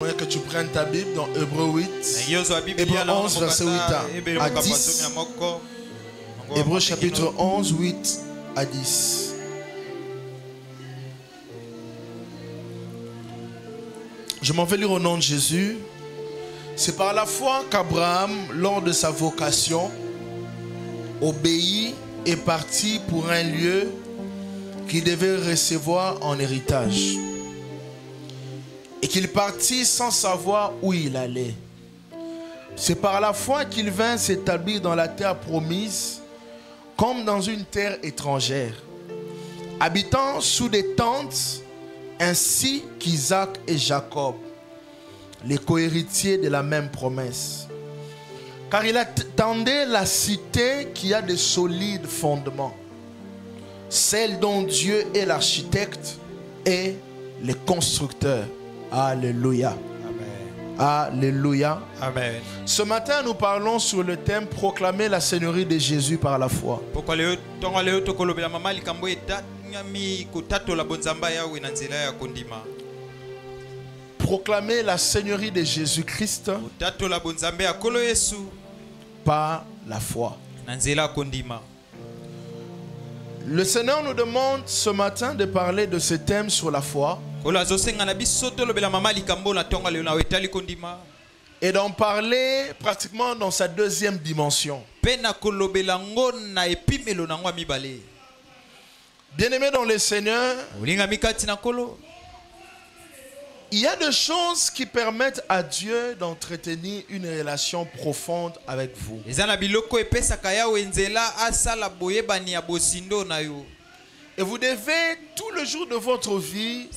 Que tu prennes ta Bible dans Hébreux 8, Hébreux 11, verset 8 à 10. Hébreux chapitre 11, 8 à 10. Je m'en vais lire au nom de Jésus. C'est par la foi qu'Abraham, lors de sa vocation, obéit et partit pour un lieu qu'il devait recevoir en héritage. Et qu'il partit sans savoir où il allait. C'est par la foi qu'il vint s'établir dans la terre promise, comme dans une terre étrangère, habitant sous des tentes, ainsi qu'Isaac et Jacob, les cohéritiers de la même promesse. Car il attendait la cité qui a de solides fondements, celle dont Dieu est l'architecte et le constructeur. Alléluia. Amen. Alléluia. Amen. Ce matin, nous parlons sur le thème proclamer la Seigneurie de Jésus par la foi. Proclamer la Seigneurie de Jésus-Christ par la foi. Le Seigneur nous demande ce matin de parler de ce thème sur la foi et d'en parler pratiquement dans sa deuxième dimension. Bien-aimés dans le Seigneur, il y a des choses qui permettent à Dieu d'entretenir une relation profonde avec vous. Et vous devez tout le jour de votre vie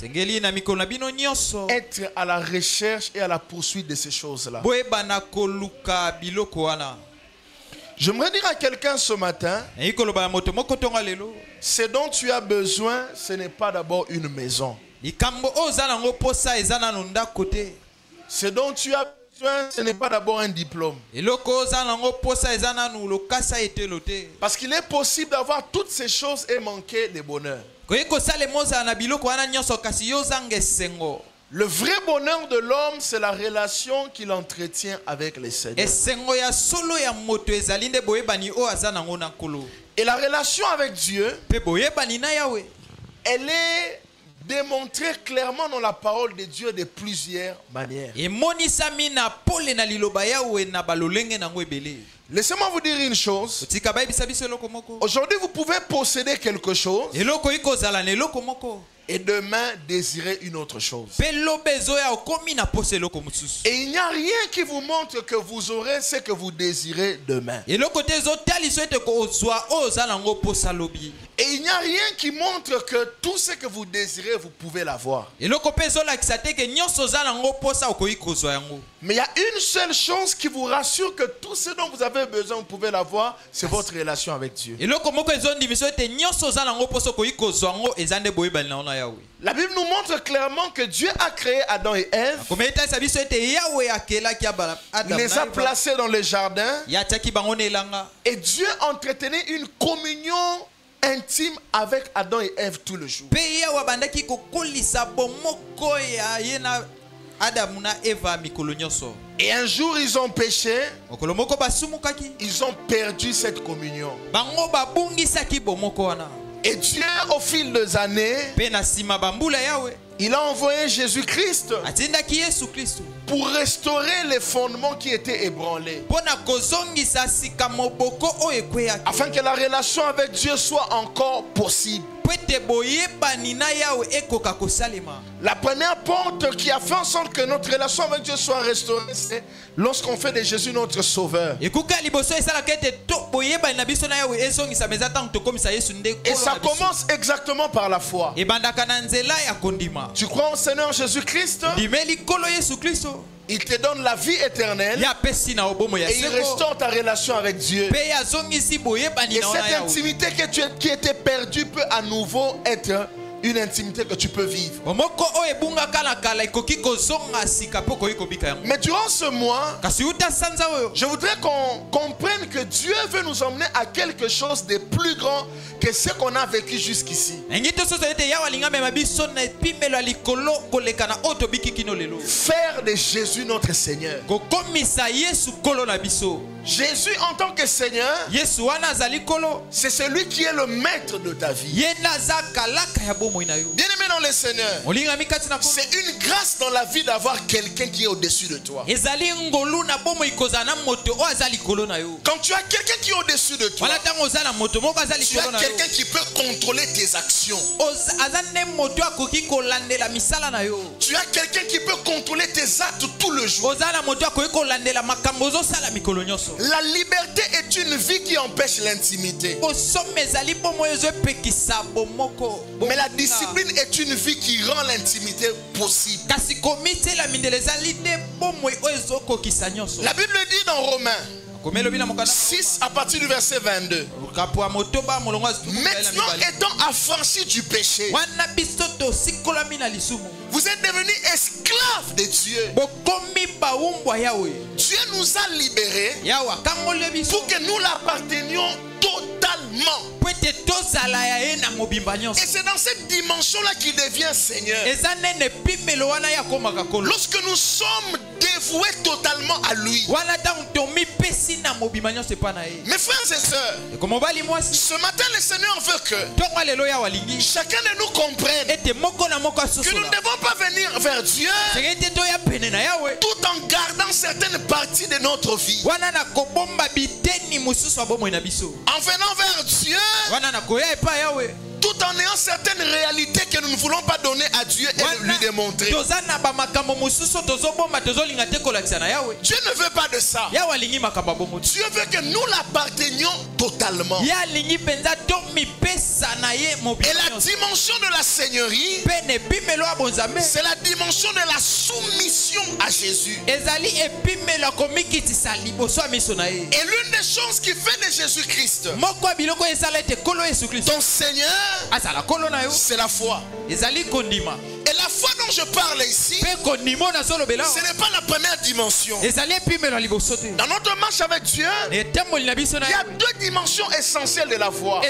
être à la recherche et à la poursuite de ces choses-là. J'aimerais dire à quelqu'un ce matin, ce dont tu as besoin, ce n'est pas d'abord une maison. Ce dont tu as besoin, ce n'est pas d'abord un diplôme. Parce qu'il est possible d'avoir toutes ces choses et manquer le bonheur. Le vrai bonheur de l'homme, c'est la relation qu'il entretient avec le Seigneur. Et la relation avec Dieu, elle est démontrée clairement dans la parole de Dieu de plusieurs manières. Laissez-moi vous dire une chose. Aujourd'hui, vous pouvez posséder quelque chose et demain désirer une autre chose. Et il n'y a rien qui vous montre que vous aurez ce que vous désirez demain. Et il n'y a rien qui montre que tout ce que vous désirez, vous pouvez l'avoir. Mais il y a une seule chose qui vous rassure que tout ce dont vous avez besoin, vous pouvez l'avoir, c'est votre relation avec Dieu. La Bible nous montre clairement que Dieu a créé Adam et Ève. Il les a placés dans le jardin. Et Dieu entretenait une communion intime avec Adam et Ève tout le jour. Et un jour ils ont péché. Ils ont perdu cette communion. Et Dieu, au fil des années, il a envoyé Jésus-Christ pour restaurer les fondements qui étaient ébranlés, afin que la relation avec Dieu soit encore possible. La première porte qui a fait en sorte que notre relation avec Dieu soit restaurée, c'est lorsqu'on fait de Jésus notre sauveur. Et ça commence exactement par la foi. Tu crois au Seigneur Jésus-Christ? Il te donne la vie éternelle et il restaure ta relation avec Dieu. Et cette intimité qui était perdue peut à nouveau être une intimité que tu peux vivre. Mais durant ce mois, je voudrais qu'on comprenne que Dieu veut nous emmener à quelque chose de plus grand que ce qu'on a vécu jusqu'ici. Faire de Jésus notre Seigneur. Jésus en tant que Seigneur, c'est celui qui est le maître de ta vie. Bien-aimé dans le Seigneur, c'est une grâce dans la vie d'avoir quelqu'un qui est au-dessus de toi. Quand tu as quelqu'un qui est au-dessus de toi, tu as quelqu'un qui peut contrôler tes actions. Tu as quelqu'un qui peut contrôler tes actes tout le jour. La liberté est une vie qui empêche l'intimité. Mais la discipline est une vie qui rend l'intimité possible. La Bible dit dans Romains 6 à partir du verset 22. Maintenant étant affranchis du péché, vous êtes devenus esclaves de Dieu. Dieu nous a libérés pour que nous l'appartenions totalement. Et c'est dans cette dimension-là qu'il devient Seigneur. Lorsque nous sommes dévoués totalement à lui. Mes frères et sœurs, ce matin le Seigneur veut que chacun de nous comprenne que nous ne devons pas venir vers Dieu tout en gardant certaines parties de notre vie. En venant vers Dieu tout en ayant certaines réalités que nous ne voulons pas donner à Dieu et lui démontrer. Dieu ne veut pas de ça. Dieu veut que nous l'appartenions totalement. Et la dimension de la seigneurie, c'est la dimension de la soumission à Jésus. Et l'une des choses qui fait de Jésus-Christ ton Seigneur, c'est la foi. Et la foi dont je parle ici, ce n'est pas la première dimension. Dans notre marche avec Dieu, il y a deux dimensions essentielles de la foi.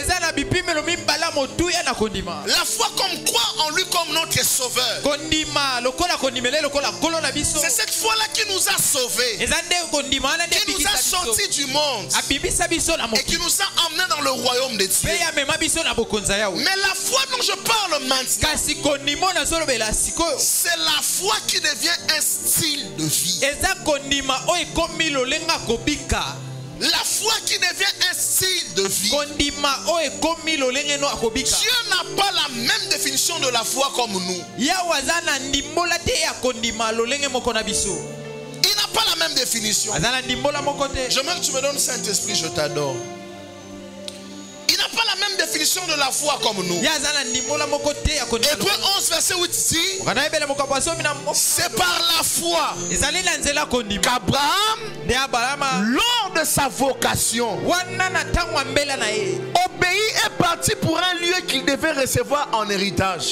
La foi comme croire en lui comme notre sauveur. C'est cette foi-là qui nous a sauvés, qui nous a sortis du monde et qui nous a emmenés dans le royaume de Dieu. Mais la foi dont je parle maintenant, c'est la foi qui devient un style de vie. La foi qui devient un style de vie. Dieu n'a pas la même définition de la foi comme nous. Il n'a pas la même définition. J'aimerais que tu me donnes Saint-Esprit, je t'adore. Il n'a pas la même définition de la foi comme nous. Hébreux 11 verset 8 dit, c'est par la foi qu'Abraham, lors de sa vocation, obéit et parti pour un lieu qu'il devait recevoir en héritage.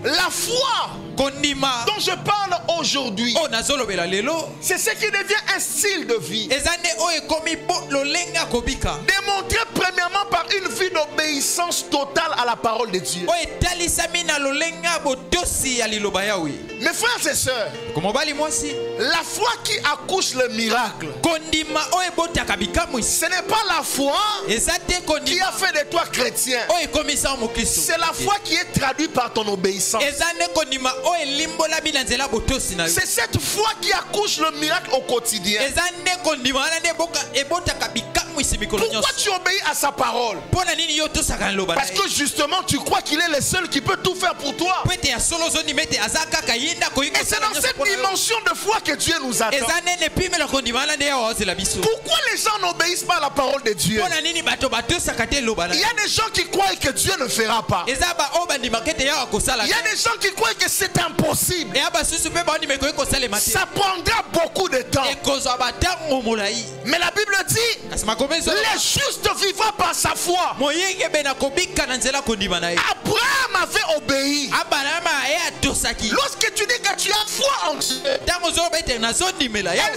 La foi dont je parle aujourd'hui, c'est ce qui devient un style de vie. Démontré premièrement par une vie d'obéissance totale à la parole de Dieu. Mes frères et sœurs, la foi qui accouche le miracle, ce n'est pas la foi qui a fait de toi chrétien. C'est la foi qui est traduite par ton obéissance. C'est cette foi qui accouche le miracle au quotidien. Pourquoi tu obéis à sa parole? Parce que justement tu crois qu'il est le seul qui peut tout faire pour toi. Et c'est dans cette dimension de foi que Dieu nous attend. Pourquoi les gens n'obéissent pas à la parole de Dieu? Il y a des gens qui croient que Dieu ne fera pas. Il y a des gens qui croient que cette c'est impossible. Ça prendra beaucoup de temps. Mais la Bible dit, les justes vivra par sa foi. Abraham avait obéi. Lorsque tu dis que tu as foi en Dieu, elle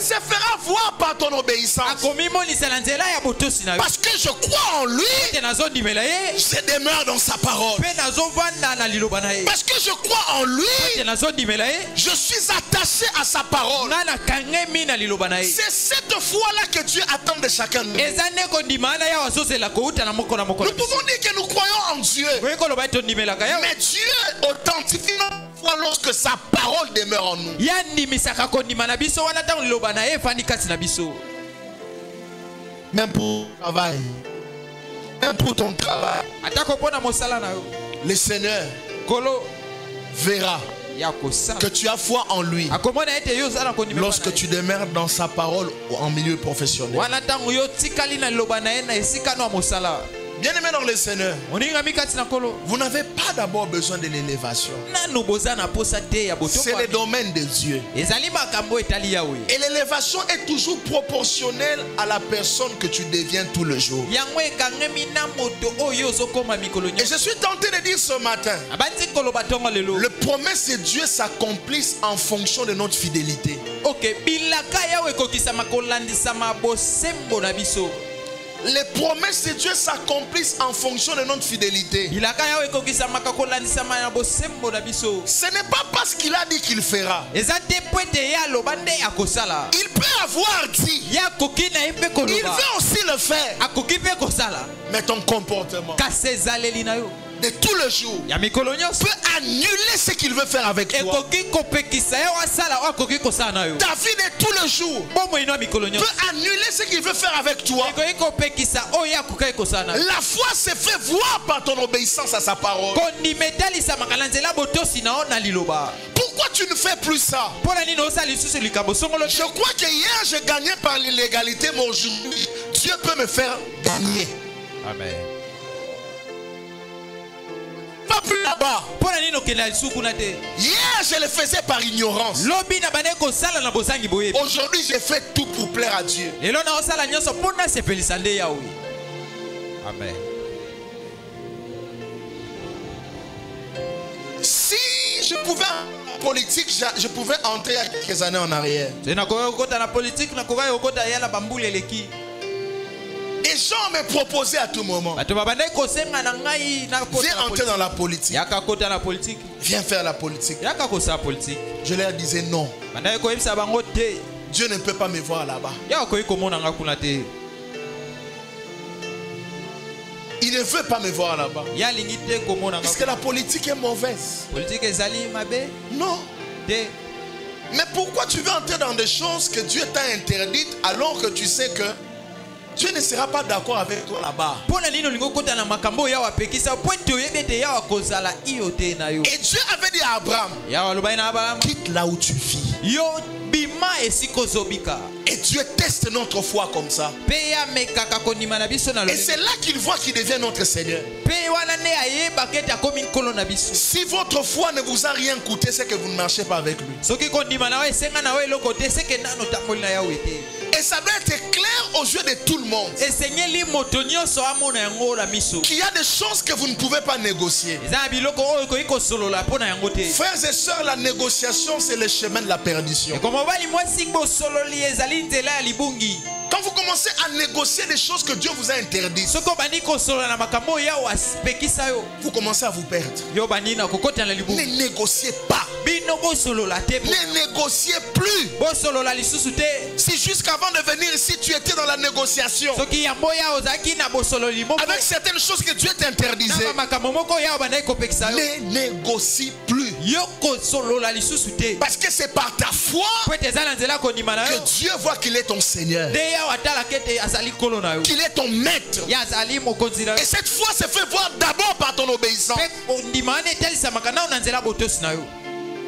se fera voir par ton obéissance. Parce que je crois en lui, je demeure dans sa parole. Parce que je crois en lui, je suis attaché à sa parole. C'est cette foi-là que Dieu attend de chacun de nous. Nous pouvons dire que nous croyons en Dieu, mais Dieu authentifie notre foi lorsque sa parole demeure en nous. Même pour ton travail, même pour ton travail, le Seigneur verra que tu as foi en lui lorsque tu demeures dans sa parole en milieu professionnel. Bien-aimé dans le Seigneur, vous n'avez pas d'abord besoin de l'élévation. C'est le domaine de Dieu. Et l'élévation est toujours proportionnelle à la personne que tu deviens tout le jour. Et je suis tenté de dire ce matin, les promesses de Dieu s'accomplissent en fonction de notre fidélité. Les promesses de Dieu s'accomplissent en fonction de notre fidélité. Ce n'est pas parce qu'il a dit qu'il fera. Il peut avoir dit. Il veut aussi le faire. Mais ton comportement de tout le jour peut annuler ce qu'il veut faire avec toi. David est tout le jour peut annuler ce qu'il veut faire avec toi. La foi se fait voir par ton obéissance à sa parole. Pourquoi tu ne fais plus ça? Je crois que hier je gagnais par l'illégalité, mais aujourd'hui Dieu peut me faire gagner. Amen. Pas plus là-bas. Hier je le faisais par ignorance. Aujourd'hui je fais tout pour plaire à Dieu. Amen. Si je pouvais en politique, je pouvais entrer il y a quelques années en arrière. Les gens me proposaient à tout moment. Viens entrer dans la politique. Viens faire la politique. Je leur disais non. Dieu ne peut pas me voir là-bas. Il ne veut pas me voir là-bas. Est-ce que la politique est mauvaise? Non. Mais pourquoi tu veux entrer dans des choses que Dieu t'a interdites alors que tu sais que Dieu ne sera pas d'accord avec toi là-bas? Et Dieu avait dit à Abraham, quitte là où tu vis. Et Dieu teste notre foi comme ça. Et c'est là qu'il voit qu'il devient notre Seigneur. Si votre foi ne vous a rien coûté, c'est que vous ne marchez pas avec lui. Et ça doit être clair aux yeux de tout le monde qu'il y a des choses que vous ne pouvez pas négocier. Frères et sœurs, la négociation, c'est le chemin de la perdition. Quand vous commencez à négocier des choses que Dieu vous a interdites, vous commencez à vous perdre. Ne négociez pas. Ne négociez plus. Si jusqu'avant de venir ici, tu étais dans la négociation avec certaines choses que Dieu t'interdisait, ne négocie plus. Parce que c'est par ta foi que Dieu voit qu'il est ton Seigneur, qu'il est ton maître. Et cette foi se fait voir d'abord par ton obéissance.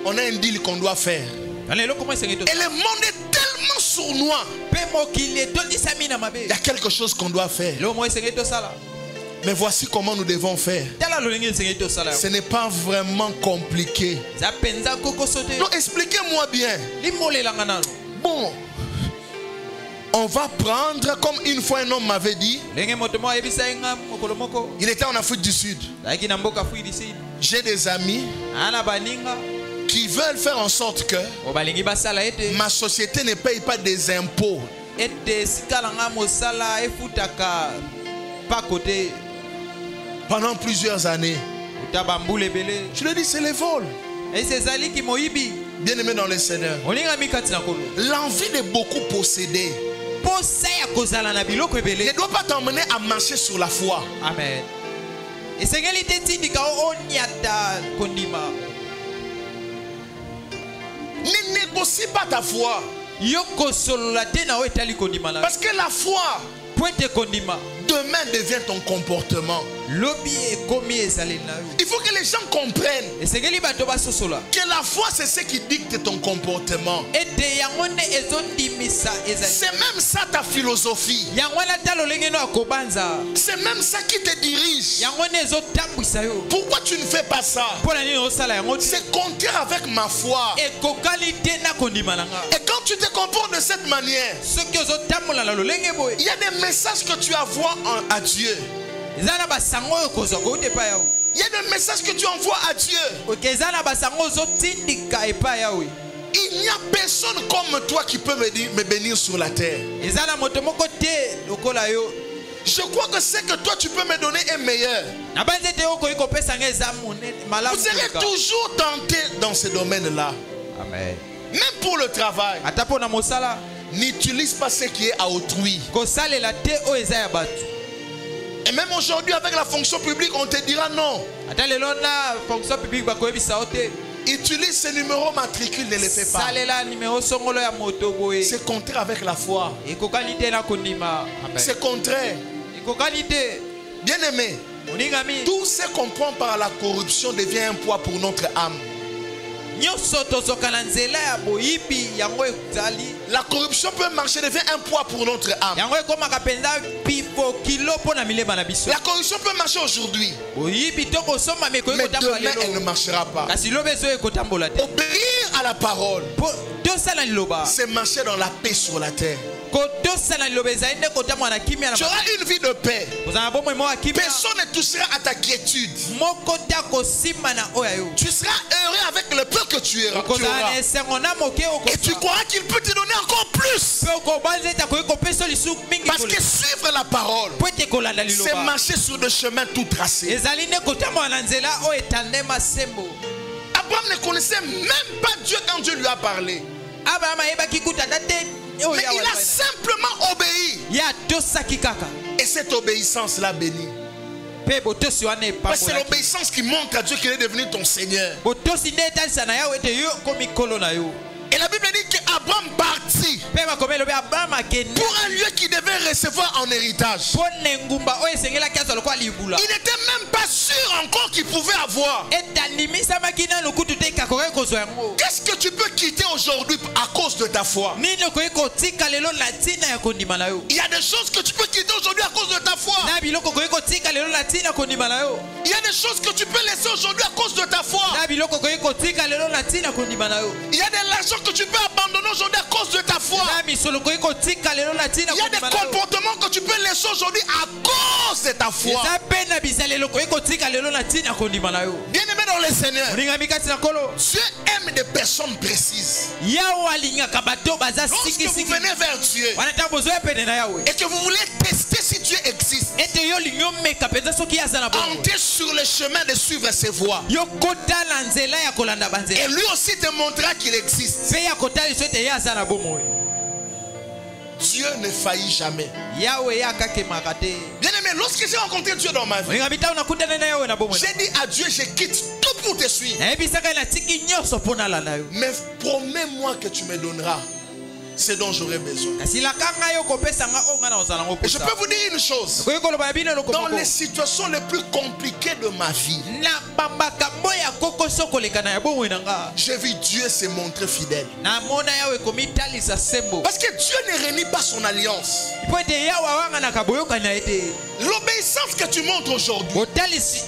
On a un deal qu'on doit faire. Et le monde est tellement sournois. Il y a quelque chose qu'on doit faire. Mais voici comment nous devons faire. Ce n'est pas vraiment compliqué. Donc expliquez-moi bien. Bon, on va prendre, comme une fois un homme m'avait dit, il était en Afrique du Sud. J'ai des amis qui veulent faire en sorte que ma société ne paye pas des impôts. Pendant plusieurs années. Je lui ai dit, c'est les vols. Bien aimé dans le Seigneur, l'envie de beaucoup posséder ne doit pas t'emmener à marcher sur la foi. Amen. Ne négocie pas ta foi. Parce que la foi demain devient ton comportement. Il faut que les gens comprennent que la foi c'est ce qui dicte ton comportement. C'est même ça ta philosophie. C'est même ça qui te dirige. Pourquoi tu ne fais pas ça? C'est contraire avec ma foi. Et quand tu te comportes de cette manière, il y a des messages que tu envoies à Dieu. Il y a des messages que tu envoies à Dieu. Il n'y a personne comme toi qui peut me bénir sur la terre. Je crois que ce que toi tu peux me donner est meilleur. Vous serez toujours tenté dans ce domaine-là. Amen. Même pour le travail. N'utilise pas ce qui est à autrui. Et même aujourd'hui avec la fonction publique, on te dira non. Utilise ce numéro matricule, ne le fais pas. C'est contraire avec la foi. C'est contraire. Bien aimé, tout ce qu'on prend par la corruption devient un poids pour notre âme. La corruption peut marcher, devient un poids pour notre âme. La corruption peut marcher aujourd'hui, mais demain elle ne marchera pas. Obéir à la parole, c'est marcher dans la paix sur la terre. Tu auras une vie de paix. Personne ne touchera à ta quiétude. Tu seras heureux avec le peu que tu auras. Et tu croiras qu'il peut te donner encore plus. Parce que suivre la parole, c'est marcher sur le chemin tout tracé. Abraham ne connaissait même pas Dieu quand Dieu lui a parlé. Mais il a simplement obéi. Et cette obéissance l'a béni. Parce que c'est l'obéissance qui montre à Dieu qu'il est devenu ton Seigneur. Et la Bible dit qu'Abraham partit pour un lieu qu'il devait recevoir en héritage. Il n'était même pas sûr encore qu'il pouvait avoir. Qu'est-ce que tu peux quitter aujourd'hui à cause de ta foi? Il y a des choses que tu peux quitter aujourd'hui à cause de ta foi. Il y a des choses que tu peux laisser aujourd'hui à cause de ta foi. Il y a de l'argent que tu peux abandonner aujourd'hui à cause de ta foi. Il y a des comportements que tu peux laisser aujourd'hui à cause de ta foi. Bien aimé dans le Seigneur, Dieu aime des personnes précises. Lorsque vous venez vers Dieu et que vous voulez tester si Dieu existe, entrez sur le chemin de suivre ses voies. Et lui aussi te montrera qu'il existe. Dieu ne faillit jamais. Bien aimé, lorsque j'ai rencontré Dieu dans ma vie, j'ai dit à Dieu, je quitte tout pour te suivre. Mais promets-moi que tu me donneras ce dont j'aurai besoin. Et je peux vous dire une chose. Dans les situations les plus compliquées de ma vie, J'ai vu Dieu se montrer fidèle. Parce que Dieu ne renie pas son alliance. L'obéissance que tu montres aujourd'hui, les choses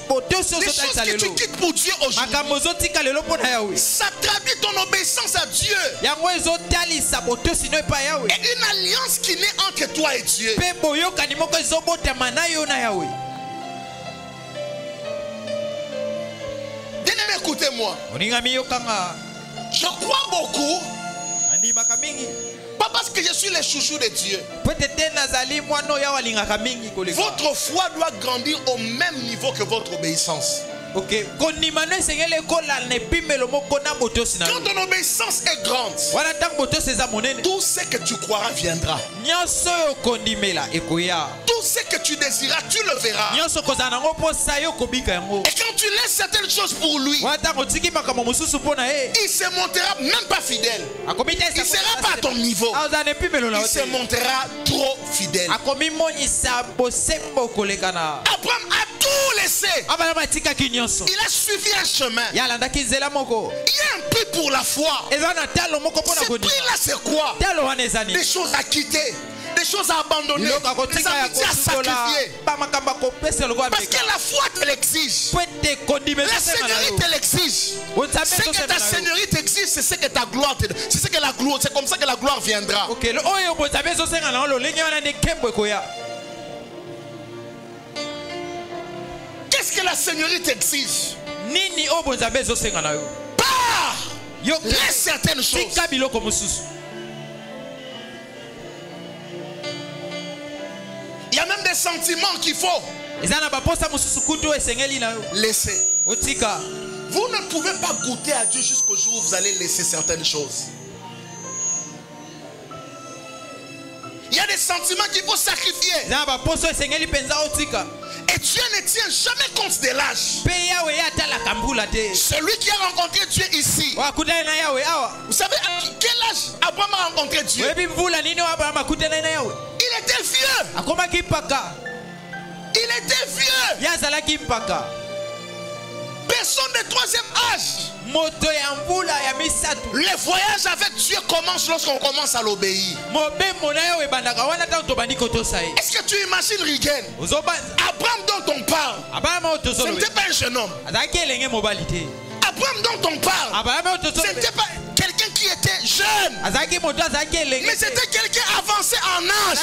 que tu quittes pour Dieu aujourd'hui, ça traduit ton obéissance à Dieu. Et une alliance qui naît entre toi et Dieu. Bien-aimé, écoutez-moi. Je crois beaucoup. Pas parce que je suis le chouchou de Dieu. Votre foi doit grandir au même niveau que votre obéissance. Quand ton obéissance est grande, tout ce que tu croiras viendra. Tout ce que tu désiras, tu le verras. Et quand tu laisses certaines choses pour lui, il se montrera même pas fidèle. Il ne sera pas à ton niveau. Il se montrera trop fidèle. Abraham a tout laissé. Il a suivi un chemin. Il y a un prix pour la foi. Ce prix-là, c'est quoi? Des choses à quitter, des choses à abandonner, des amitiés à sacrifier. Parce que la foi te l'exige. La seigneurie te l'exige. Ce que ta seigneurie t'exige, c'est ce que ta gloire te... c'est comme ça que la gloire viendra. Qu'est-ce que la seigneurie t'exige? Pas laisse certaines choses. Il y a même des sentiments qu'il faut laisser. Vous ne pouvez pas goûter à Dieu jusqu'au jour où vous allez laisser certaines choses. Il y a des sentiments qu'il faut sacrifier. Et Dieu ne tient jamais compte de l'âge. Celui qui a rencontré Dieu ici, vous savez à quel âge Abraham a rencontré Dieu? Il était vieux. Il était vieux. Personne de troisième âge. Le voyage avec Dieu commence lorsqu'on commence à l'obéir. Est-ce que tu imagines Rigen? Abraham dont on parle, ce n'était pas un jeune homme. Abraham dont on parle, ce n'était pas quelqu'un qui était jeune, mais c'était quelqu'un avancé en âge.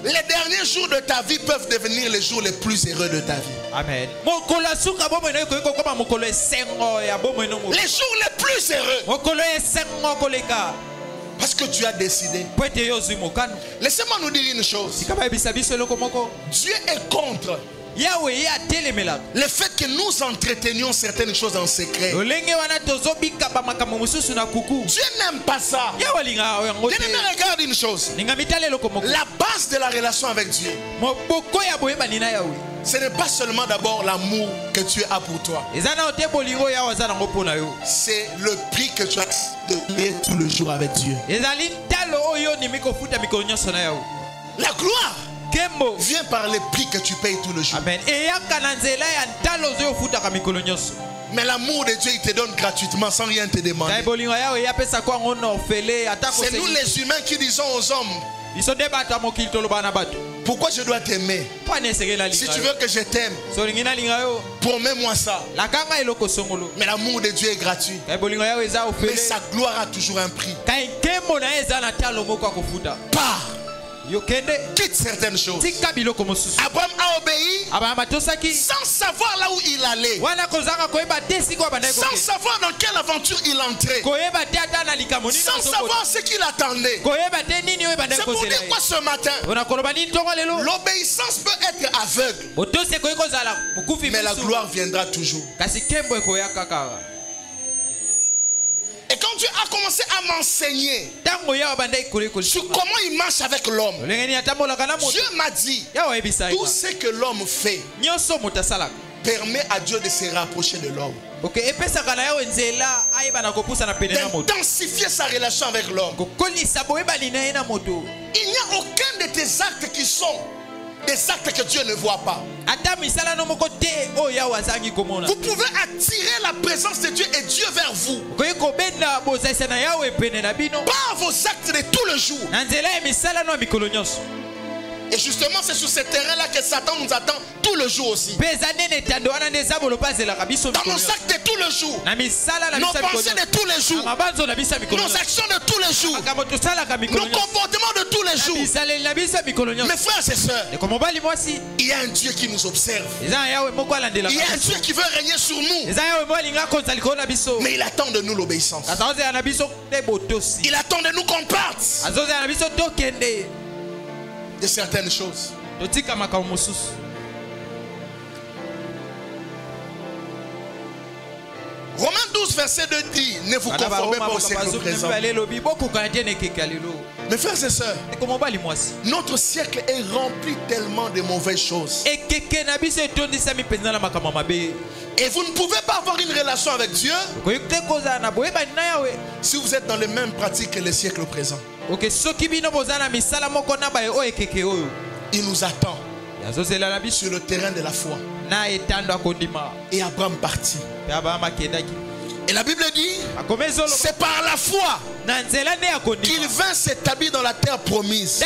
Les derniers jours de ta vie peuvent devenir les jours les plus heureux de ta vie. Amen. Les jours les plus heureux. Parce que tu as décidé. Laissez-moi nous dire une chose. Dieu est contre le fait que nous entretenions certaines choses en secret. Dieu n'aime pas ça. Regarde une chose. La base de la relation avec Dieu, ce n'est pas seulement d'abord l'amour que tu as pour toi. C'est le prix que tu as de payer tout le jour avec Dieu. La gloire vient par le prix que tu payes tout le jour. Amen. Mais l'amour de Dieu, il te donne gratuitement sans rien te demander. C'est nous les humains qui disons aux hommes: pourquoi je dois t'aimer? Si tu veux que je t'aime, promets-moi ça. Mais l'amour de Dieu est gratuit. Mais sa gloire a toujours un prix. Quitte certaines choses. Abraham a obéi sans savoir là où il allait, sans savoir dans quelle aventure il entrait, sans savoir ce qu'il attendait. C'est pour dire quoi ce matin? L'obéissance peut être aveugle, mais la gloire viendra toujours. Et quand tu as commencé à m'enseigner sur comment il marche avec l'homme, Dieu m'a dit: tout ce que l'homme fait permet à Dieu de se rapprocher de l'homme, d'intensifier sa relation avec l'homme. Il n'y a aucun de tes actes qui sont des actes que Dieu ne voit pas. Vous pouvez attirer la présence de Dieu et Dieu vers vous par vos actes de tout le jour. Et justement, c'est sur ce terrain-là que Satan nous attend tout le jour aussi. Dans nos actes de tout le jour, nos pensées de tous les jours, nos actions de tous les jours, nos comportements de tous les jours. Mes frères et sœurs, il y a un Dieu qui nous observe. Il y a un Dieu qui veut régner sur nous. Mais il attend de nous l'obéissance. Il attend de nous qu'on parte de certaines choses. Romains 12 verset 2 dit: ne vous conformez pas au siècle présent. Mes frères et sœurs, notre siècle est rempli tellement de mauvaises choses. Et vous ne pouvez pas avoir une relation avec Dieu si vous êtes dans les mêmes pratiques que le siècle présent. Il nous attend sur le terrain de la foi. Et Abraham partit. Et la Bible dit: c'est par la foi qu'il vint s'établir dans la terre promise,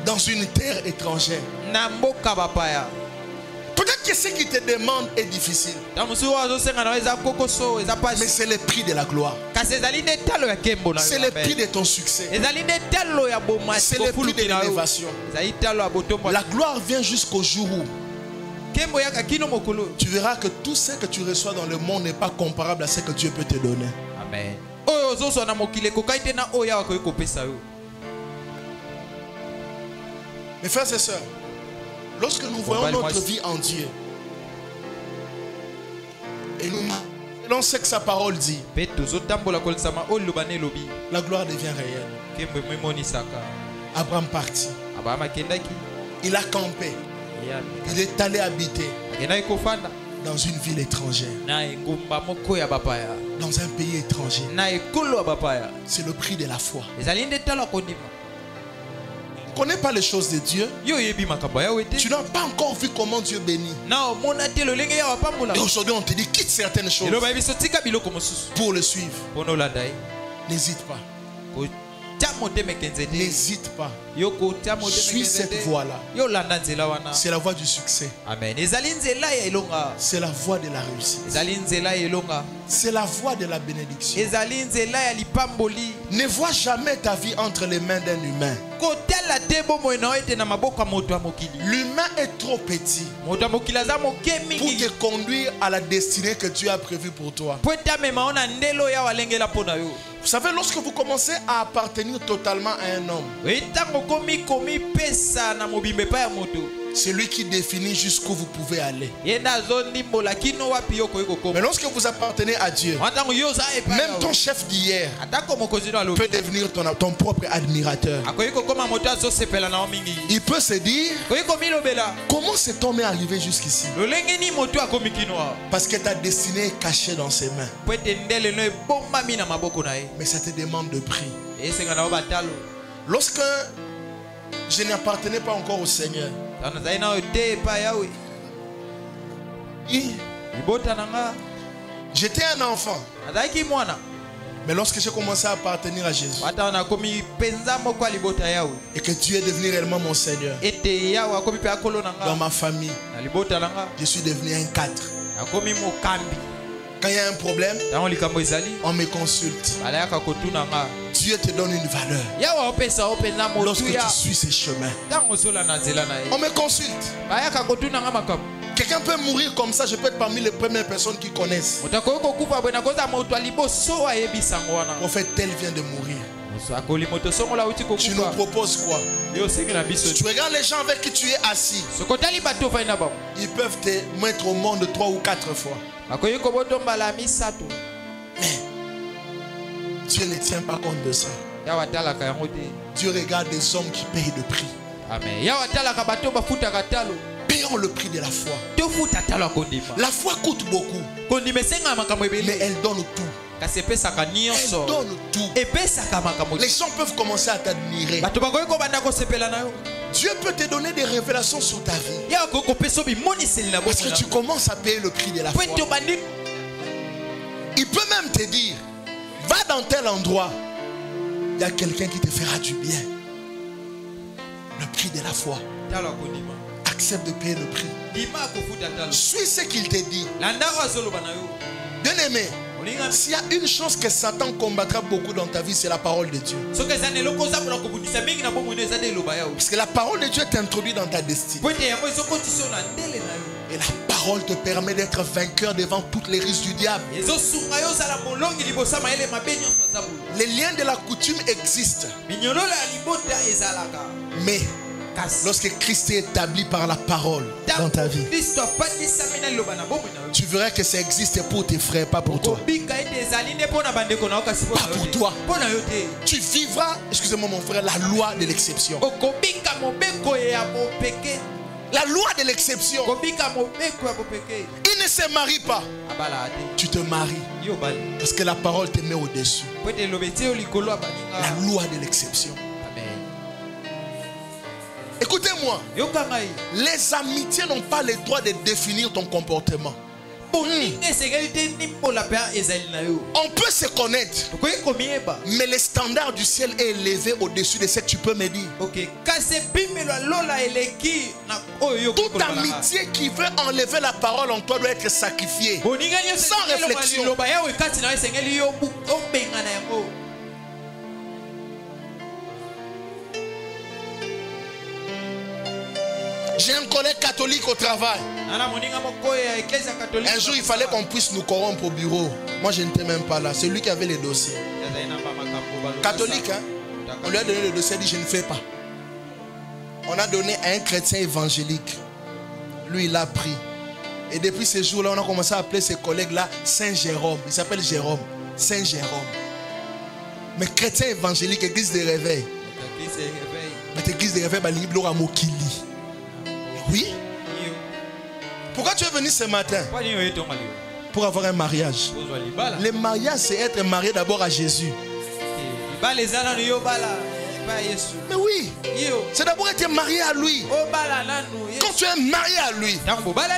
dans une terre étrangère. Peut-être que ce qui te demande est difficile, mais c'est le prix de la gloire. C'est le prix de ton succès. C'est le prix de l'élévation. La gloire vient jusqu'au jour où tu verras que tout ce que tu reçois dans le monde n'est pas comparable à ce que Dieu peut te donner. Amen. Mes frères et sœurs, lorsque nous voyons notre vie en Dieu et nous selon ce que sa parole dit, la gloire devient réelle. Abraham partit. Il a campé. Il est allé habiter dans une ville étrangère, dans un pays étranger. C'est le prix de la foi. Tu ne connais pas les choses de Dieu. Tu n'as pas encore vu comment Dieu bénit. Et aujourd'hui on te dit quitte certaines choses pour le suivre. N'hésite pas. N'hésite pas. Suis cette voie-là. C'est la voie du succès. Amen. C'est la voie de la réussite. C'est la voie de la bénédiction. Ne vois jamais ta vie entre les mains d'un humain. L'humain est trop petit pour te conduire à la destinée que Dieu a prévue pour toi. Vous savez, lorsque vous commencez à appartenir totalement à un homme, c'est lui qui définit jusqu'où vous pouvez aller. Mais lorsque vous appartenez à Dieu, même ton chef d'hier peut devenir ton propre admirateur. Il peut se dire: comment cet homme est arrivé jusqu'ici? Parce que ta destinée est cachée dans ses mains. Mais ça te demande de prix. Lorsque je n'appartenais pas encore au Seigneur, j'étais un enfant. Mais lorsque j'ai commencé à appartenir à Jésus et que Dieu est devenu réellement mon Seigneur, dans ma famille, je suis devenu un cadre. Quand il y a un problème, on me consulte. Dieu te donne une valeur lorsque tu suis ces chemins. On me consulte. Quelqu'un peut mourir comme ça, je peux être parmi les premières personnes qui connaissent. Prophète tel vient de mourir. Tu nous proposes quoi? Tu regardes les gens avec qui tu es assis, ils peuvent te mettre au monde 3 ou 4 fois. Mais Dieu ne tient pas compte de ça. Dieu regarde des hommes qui payent le prix. Payons le prix de la foi. La foi coûte beaucoup, mais elle donne tout. Elle donne tout. Les gens peuvent commencer à t'admirer. Dieu peut te donner des révélations sur ta vie. Parce que tu commences à payer le prix de la foi. Il peut même te dire, va dans tel endroit. Il y a quelqu'un qui te fera du bien. Le prix de la foi. Accepte de payer le prix. Suis ce qu'il te dit. Bien aimé, s'il y a une chose que Satan combattra beaucoup dans ta vie, c'est la parole de Dieu. Parce que la parole de Dieu est introduite dans ta destinée. Et la parole te permet d'être vainqueur devant toutes les risques du diable. Les liens de la coutume existent. Mais lorsque Christ est établi par la parole dans ta vie, tu verras que ça existe pour tes frères, pas pour toi. Pas pour toi. Tu vivras, excusez-moi mon frère, la loi de l'exception. La loi de l'exception. Il ne se marie pas. Tu te maries. Parce que la parole te met au-dessus. La loi de l'exception. Écoutez-moi. Les amitiés n'ont pas le droit de définir ton comportement. On peut se connaître, mais le standard du ciel est élevé au-dessus de ce que tu peux me dire. Toute amitié qui veut enlever la parole en toi doit être sacrifiée sans réflexion. J'ai un collègue catholique au travail. Un jour, il fallait qu'on puisse nous corrompre au bureau. Moi, je n'étais même pas là. C'est lui qui avait les dossiers. Catholique, hein? On lui a donné le dossier, il dit je ne fais pas. On a donné à un chrétien évangélique. Lui, il a pris. Et depuis ce jour-là, on a commencé à appeler ces collègues-là Saint Jérôme. Il s'appelle Jérôme. Saint Jérôme. Mais chrétien évangélique, église de réveil. Mais église de réveil, il y a Mokili. Oui. Pourquoi tu es venu ce matin? Pour avoir un mariage. Le mariage, c'est être marié d'abord à Jésus. Mais oui, c'est d'abord être marié à lui. Quand tu es marié à lui,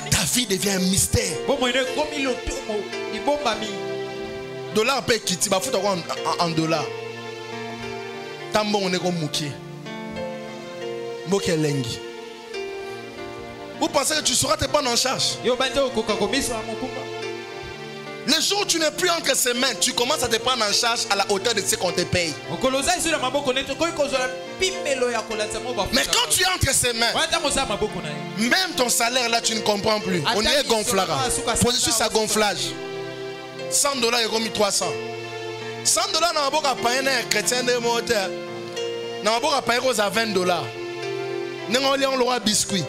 ta vie devient un mystère. Dollar paye qui tu vas foutre en dollars. Tambo on est comme Mouki. Mokelengi. Vous pensez que tu sauras te prendre en charge? Le jour où tu n'es plus entre ses mains, tu commences à te prendre en charge à la hauteur de ce qu'on te paye. Mais quand tu es entre ses mains, même ton salaire là, tu ne comprends plus. On est gonflera. Position ça gonflage. $100 et comme 300. $100 n'a pas payer un chrétien de moteur. N'a pas payer à $20. N'a pas biscuit.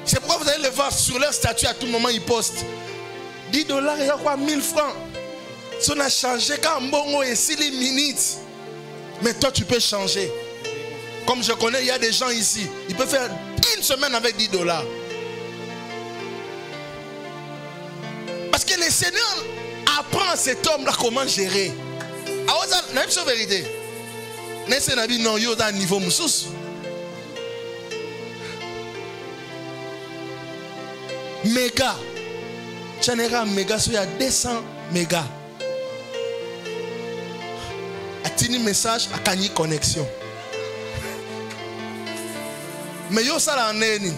C'est pourquoi vous allez le voir sur leur statut à tout moment, ils postent $10, il y a quoi 1000 francs. Si on a changé quand bon et 6 minutes. Mais toi tu peux changer. Comme je connais, il y a des gens ici, ils peuvent faire une semaine avec $10. Parce que le Seigneur apprend à cet homme-là comment gérer. C'est la vérité. Non, il y a un niveau moussous. Méga. Chanera méga, il y a 200 mégas. A-t-il un message à Kanye Connexion? Mais yo ça la neni.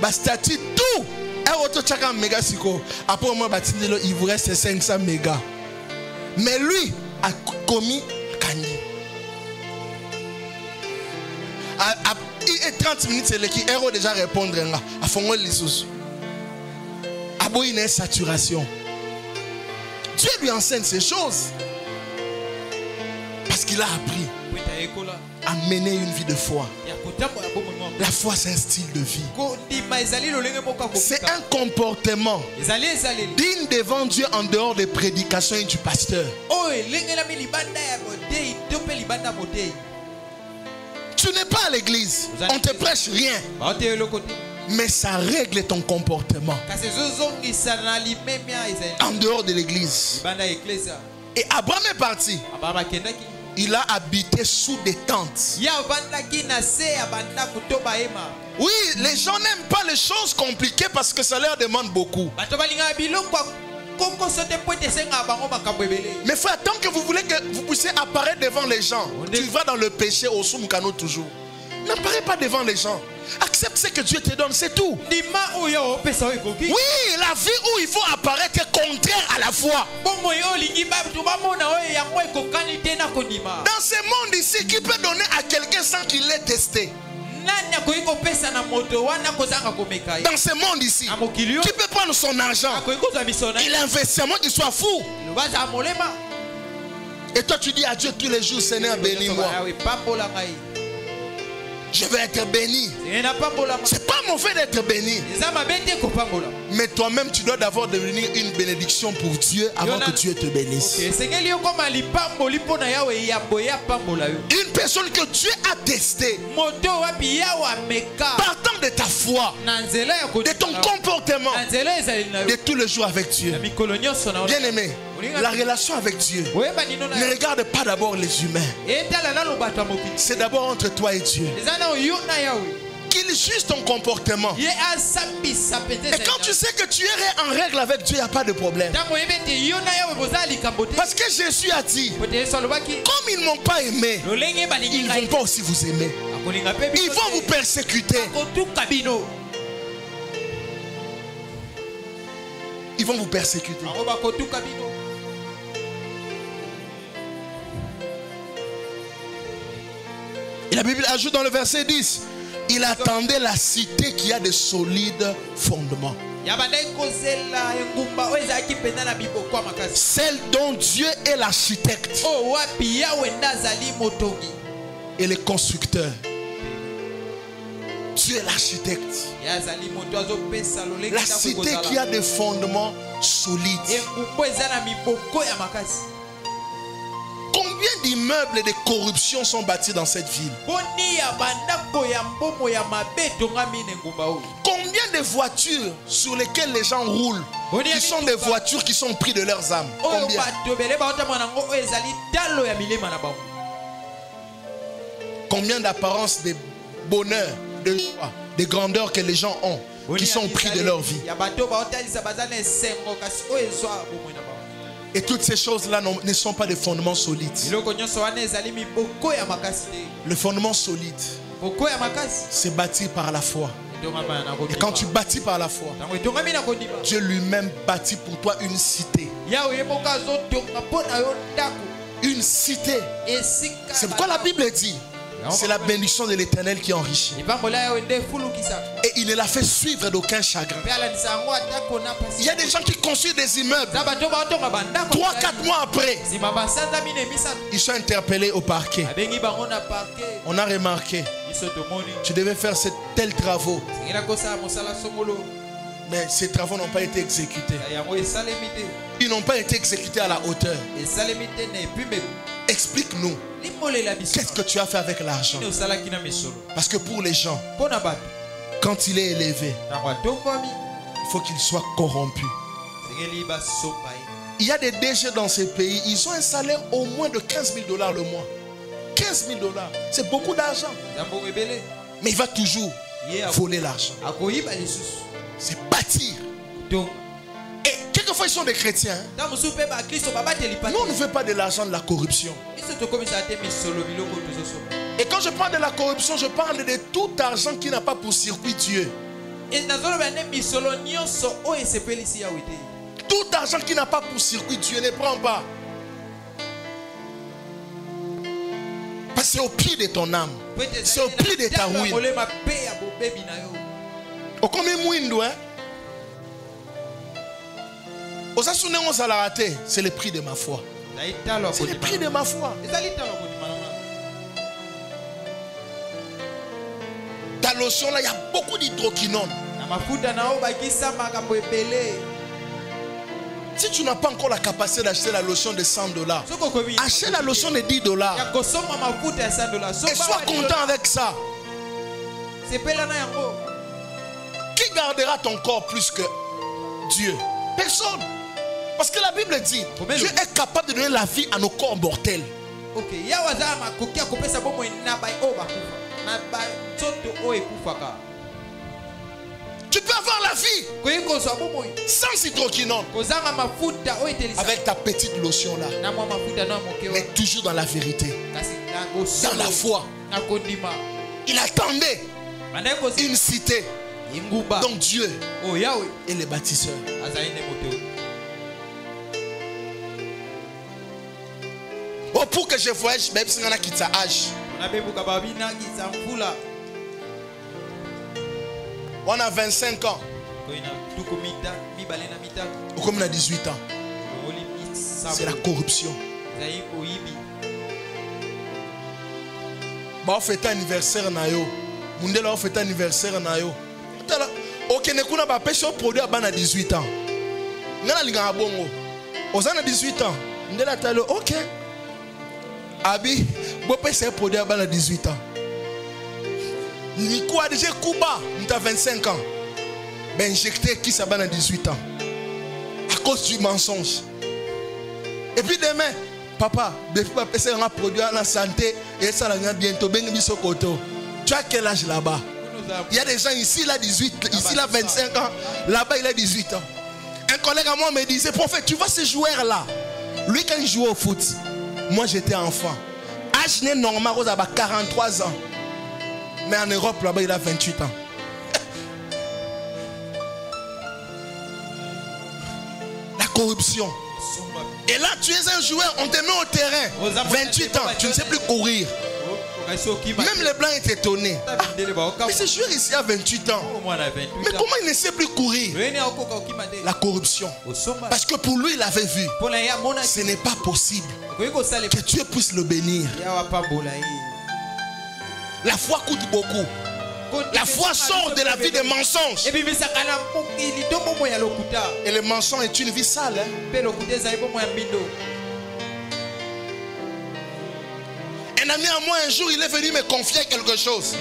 Bastati tout. Et auto chaka méga siko. Après moi batindelo il vous reste 500 mégas. Mais lui a commis Kanye. Et 30 minutes, c'est qui héros déjà répondre à fond les sous. Abo une saturation. Dieu lui enseigne ces choses. Parce qu'il a appris à mener une vie de foi. La foi, c'est un style de vie. C'est un comportement digne devant Dieu en dehors des prédications et du pasteur. Tu n'es pas à l'église, on ne te prêche rien. Mais ça règle ton comportement en dehors de l'église. Et Abraham est parti. Il a habité sous des tentes. Oui, les gens n'aiment pas les choses compliquées parce que ça leur demande beaucoup. Mais frère, tant que vous voulez que vous puissiez apparaître devant les gens, tu vas dans le péché au soumkano toujours. N'apparais pas devant les gens. Accepte ce que Dieu te donne, c'est tout. Oui, la vie où il faut apparaître est contraire à la foi. Dans ce monde ici, qui peut donner à quelqu'un sans qu'il l'ait testé? Dans ce monde ici, qui peut prendre son argent et l'investissement qu'il soit fou? Et toi tu dis à Dieu tous les jours, Seigneur, bénis-moi. Je vais être béni. C'est pas mauvais d'être béni. Mais toi-même, tu dois d'abord devenir une bénédiction pour Dieu avant que Dieu te bénisse. Une personne que Dieu a testée, partant de ta foi, de ton comportement, de tous les jours avec Dieu. Bien aimé, la relation avec Dieu ne regarde pas d'abord les humains. C'est d'abord entre toi et Dieu. Qu'il juge ton comportement. Et quand tu sais que tu es en règle avec Dieu, il n'y a pas de problème. Parce que Jésus a dit, comme ils ne m'ont pas aimé, ils ne vont pas aussi vous aimer. Ils vont vous persécuter. Ils vont vous persécuter. Et la Bible ajoute dans le verset 10, il attendait la cité qui a de solides fondements. Celle dont Dieu est l'architecte et le constructeur. Dieu est l'architecte. La cité qui a des fondements solides. Combien d'immeubles et de corruption sont bâtis dans cette ville? Combien de voitures sur lesquelles les gens roulent qui sont des voitures qui sont prises de leurs âmes? Combien? Combien d'apparences de bonheur, de joie, de grandeur que les gens ont qui sont pris de leur vie? Et toutes ces choses-là ne sont pas des fondements solides. Le fondement solide, c'est bâti par la foi. Et quand tu bâtis par la foi, Dieu lui-même bâtit pour toi une cité. Une cité. C'est pourquoi la Bible dit, c'est la bénédiction de l'Éternel qui enrichit. Et il ne la fait suivre d'aucun chagrin. Il y a des gens qui construisent des immeubles. 3-4 mois après, ils sont interpellés au parquet. On a remarqué, tu devais faire tels travaux. Mais ces travaux n'ont pas été exécutés. Ils n'ont pas été exécutés à la hauteur. Explique-nous. Qu'est-ce que tu as fait avec l'argent? Parce que pour les gens, quand il est élevé, il faut qu'il soit corrompu. Il y a des DG dans ces pays, ils ont un salaire au moins de 15 000 $ le mois. 15 000 $, c'est beaucoup d'argent. Mais il va toujours voler l'argent. C'est bâtir. Et quelquefois ils sont des chrétiens. Nous on ne veut pas de l'argent de la corruption. Et quand je parle de la corruption, je parle de tout argent qui n'a pas pour circuit Dieu. Tout argent qui n'a pas pour circuit Dieu, ne prends pas. Parce que c'est au pied de ton âme. C'est au pied de ta ruine. Au combien mouindou, hein? C'est le prix de ma foi. C'est le prix de ma foi. Ta lotion là, il y a beaucoup d'hydroquinone. Si tu n'as pas encore la capacité d'acheter la lotion de 100 $, achète la lotion de 10 $. Et sois content avec ça. gardera ton corps plus que Dieu? Personne. Parce que la Bible dit, Dieu est capable de donner la vie à nos corps mortels. Tu peux avoir la vie sans hydroquinone, avec ta petite lotion là, mais toujours dans la vérité, dans la foi. Il attendait une cité dont Dieu est le bâtisseur. Oh, pour que je voyage, même si on a quitté âge. On a 25 ans. Ou comme on a 18 ans. C'est la corruption. Bah, on fait un anniversaire na yo. Mundela on fait un anniversaire na yo. Ok, ne kuna ba pêche au produit à 18 ans. Ngana linga bongo. Ozana 18 ans. Ndela talo ok. Abi, bo pêche un produit à 18 ans. Ni quoi déjà Kuba, tu as 25 ans. Ben injecté qui ça à 18 ans. À cause du mensonge. Et puis demain, papa, c'est un produit à la santé et ça va bientôt. Tu as quel âge là-bas? Il y a des gens ici, il a 18, ici il a 25 ans, là-bas il a 18 ans. Un collègue à moi me disait, prophète, tu vois ce joueur-là? Lui quand il jouait au foot, moi j'étais enfant. Âge né normal, il a 43 ans. Mais en Europe, là-bas, il a 28 ans. La corruption. Et là, tu es un joueur, on te met au terrain. 28 ans, tu ne sais plus courir. Même les blancs étaient étonnés. Mais ce joueur ici a 28 ans. Mais comment il ne sait plus courir? La corruption. Parce que pour lui, il avait vu. Ce n'est pas possible que Dieu puisse le bénir. La foi coûte beaucoup. La foi sort de la vie des mensonges. Et le mensonge est une vie sale. Un ami à moi un jour il est venu me confier quelque chose.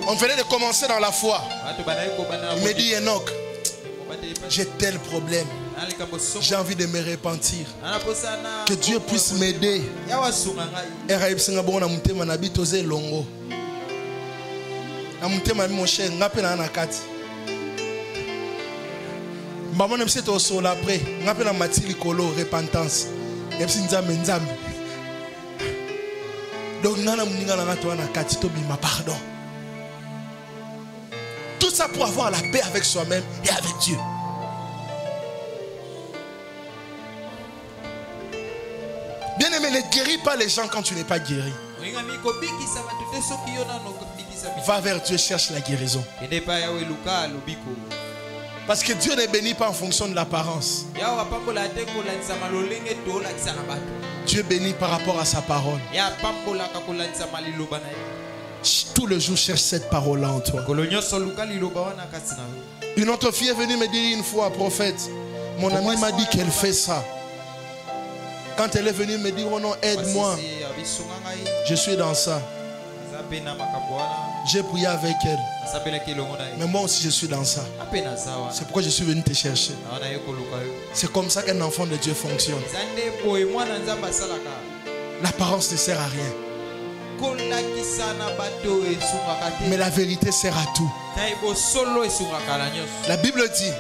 On venait de commencer dans la foi. Il me dit Enoch, j'ai tel problème. J'ai envie de me repentir. Que Dieu puisse m'aider. Mon cher, maman aime cette au sol après. N'appelle Mathilde Kolo repentance. Donc pardon. Tout ça pour avoir la paix avec soi-même et avec Dieu. Bien aimé, ne guéris pas les gens quand tu n'es pas guéri. Va vers Dieu, cherche la guérison. Parce que Dieu ne bénit pas en fonction de l'apparence. Dieu bénit par rapport à sa parole. Tout le jour, cherche cette parole-là en toi. Une autre fille est venue me dire une fois, prophète, mon ami m'a dit qu'elle fait ça. Quand elle est venue me dire, oh non, aide-moi. Je suis dans ça. J'ai prié avec elle. Mais moi aussi je suis dans ça. C'est pourquoi je suis venu te chercher. C'est comme ça qu'un enfant de Dieu fonctionne. L'apparence ne sert à rien. Mais la vérité sert à tout. La Bible dit,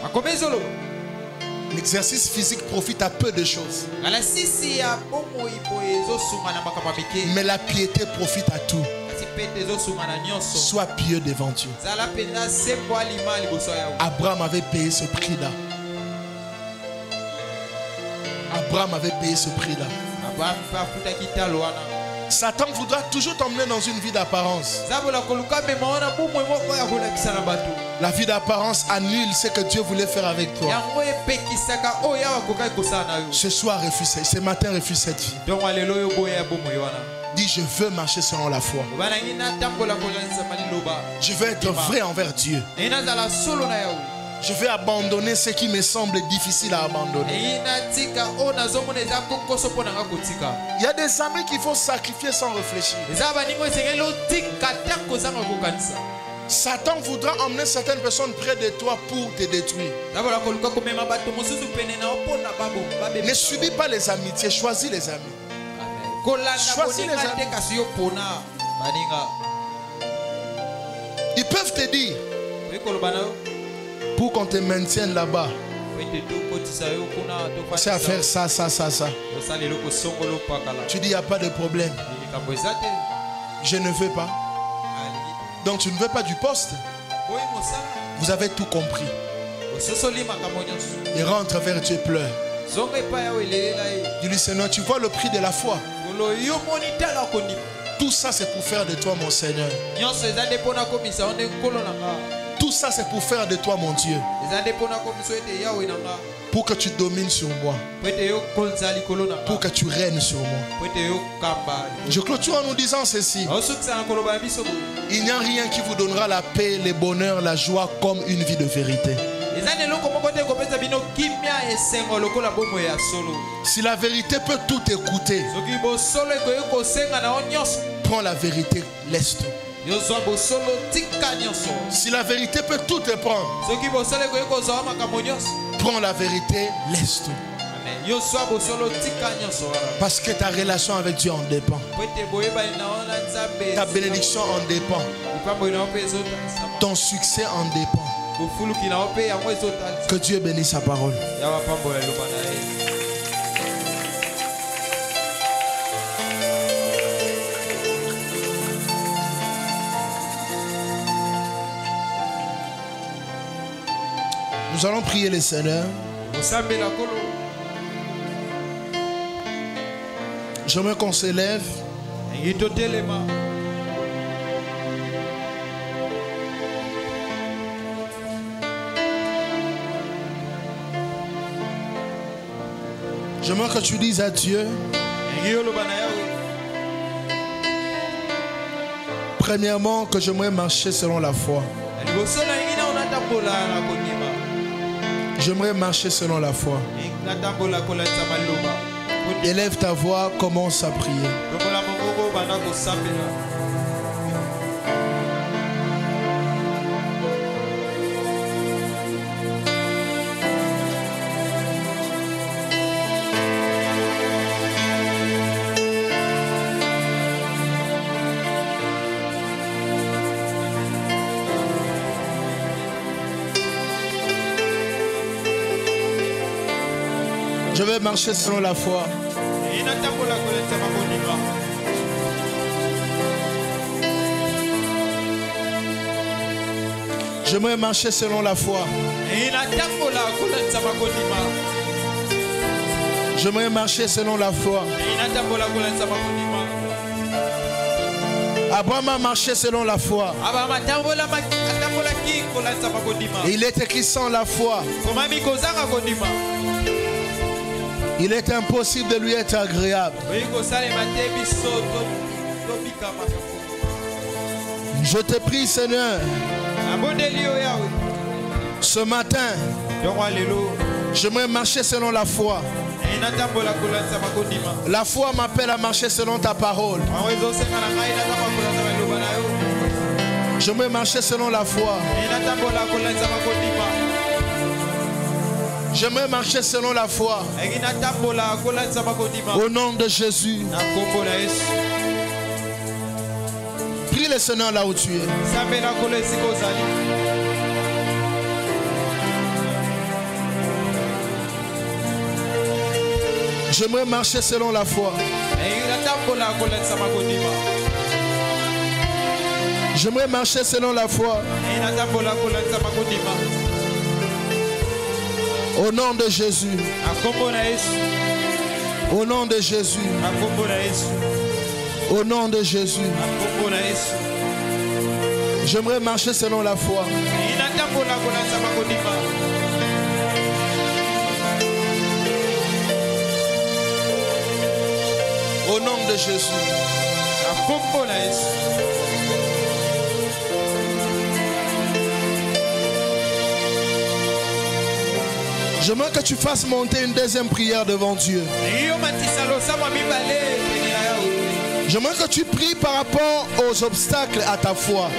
l'exercice physique profite à peu de choses. Mais la piété profite à tout. Sois pieux devant Dieu. Abraham avait payé ce prix-là. Abraham avait payé ce prix-là. Satan voudra toujours t'emmener dans une vie d'apparence. La vie d'apparence annule ce que Dieu voulait faire avec toi. Ce soir, refuse, ce matin, refuse cette vie. Dis, je veux marcher selon la foi. Je veux être vrai envers Dieu. Je vais abandonner ce qui me semble difficile à abandonner. Il y a des amis qu'il faut sacrifier sans réfléchir. Satan voudra emmener certaines personnes près de toi pour te détruire. Ne subis pas les amitiés, choisis les amis. Choisis les amis. Ils peuvent te dire, pour qu'on te maintienne là-bas, c'est à faire ça, ça, ça, ça. Tu dis, il n'y a pas de problème. Je ne veux pas. Donc tu ne veux pas du poste. Vous avez tout compris. Il rentre vers Dieu et pleure. Dis-lui, Seigneur, tu vois le prix de la foi. Tout ça c'est pour faire de toi mon Seigneur. Tout ça c'est pour faire de toi mon Dieu. Pour que tu domines sur moi. Pour que tu règnes sur moi. Je clôture en nous disant ceci. Il n'y a rien qui vous donnera la paix, le bonheur, la joie comme une vie de vérité. Si la vérité peut tout écouter, prends la vérité, laisse tout. Si la vérité peut tout te prendre, prends la vérité, laisse tout. Parce que ta relation avec Dieu en dépend. Ta bénédiction en dépend. Ton succès en dépend. Que Dieu bénisse sa parole. Nous allons prier le Seigneur. J'aimerais qu'on se lève. J'aimerais que tu dises à Dieu, premièrement, que j'aimerais marcher selon la foi. J'aimerais marcher selon la foi. Élève ta voix, commence à prier. Je vais marcher selon la foi. J'aimerais marcher selon la foi. J'aimerais marcher selon la foi. Abraham a marché selon la foi. Et il est écrit sans la foi. Il est impossible de lui être agréable. Je te prie, Seigneur, ce matin, j'aimerais marcher selon la foi. La foi m'appelle à marcher selon ta parole. J'aimerais marcher selon la foi. J'aimerais marcher selon la foi. Au nom de Jésus. Prie le Seigneur là où tu es. J'aimerais marcher selon la foi. J'aimerais marcher selon la foi. Au nom de Jésus. Au nom de Jésus. Au nom de Jésus. J'aimerais marcher selon la foi. Au nom de Jésus. J'aimerais que tu fasses monter une deuxième prière devant Dieu. J'aimerais que tu pries par rapport aux obstacles à ta foi.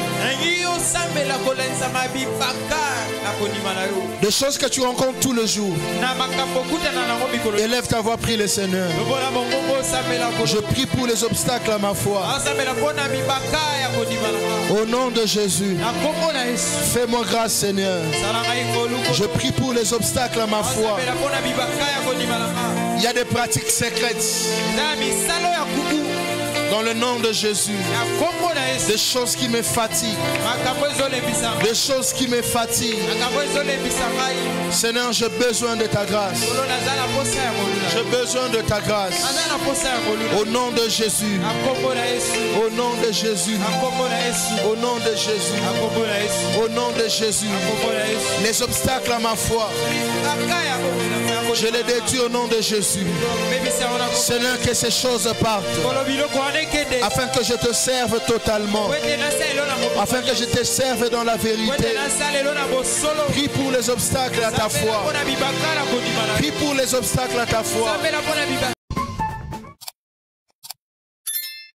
Des choses que tu rencontres tous les jours. Élève ta voix, prie le Seigneur. Je prie pour les obstacles à ma foi. Au nom de Jésus, fais-moi grâce, Seigneur. Je prie pour les obstacles à ma foi. Il y a des pratiques secrètes. Dans le nom de Jésus, des choses qui me fatiguent, des choses qui me fatiguent. Seigneur, j'ai besoin de ta grâce. J'ai besoin de ta grâce. Au nom de Jésus, au nom de Jésus, au nom de Jésus, au nom de Jésus, les obstacles à ma foi, je les détruis au nom de Jésus. Seigneur, que ces choses partent, afin que je te serve totalement, afin que je te serve dans la vérité. Prie pour les obstacles à ta foi. Prie pour les obstacles à ta foi.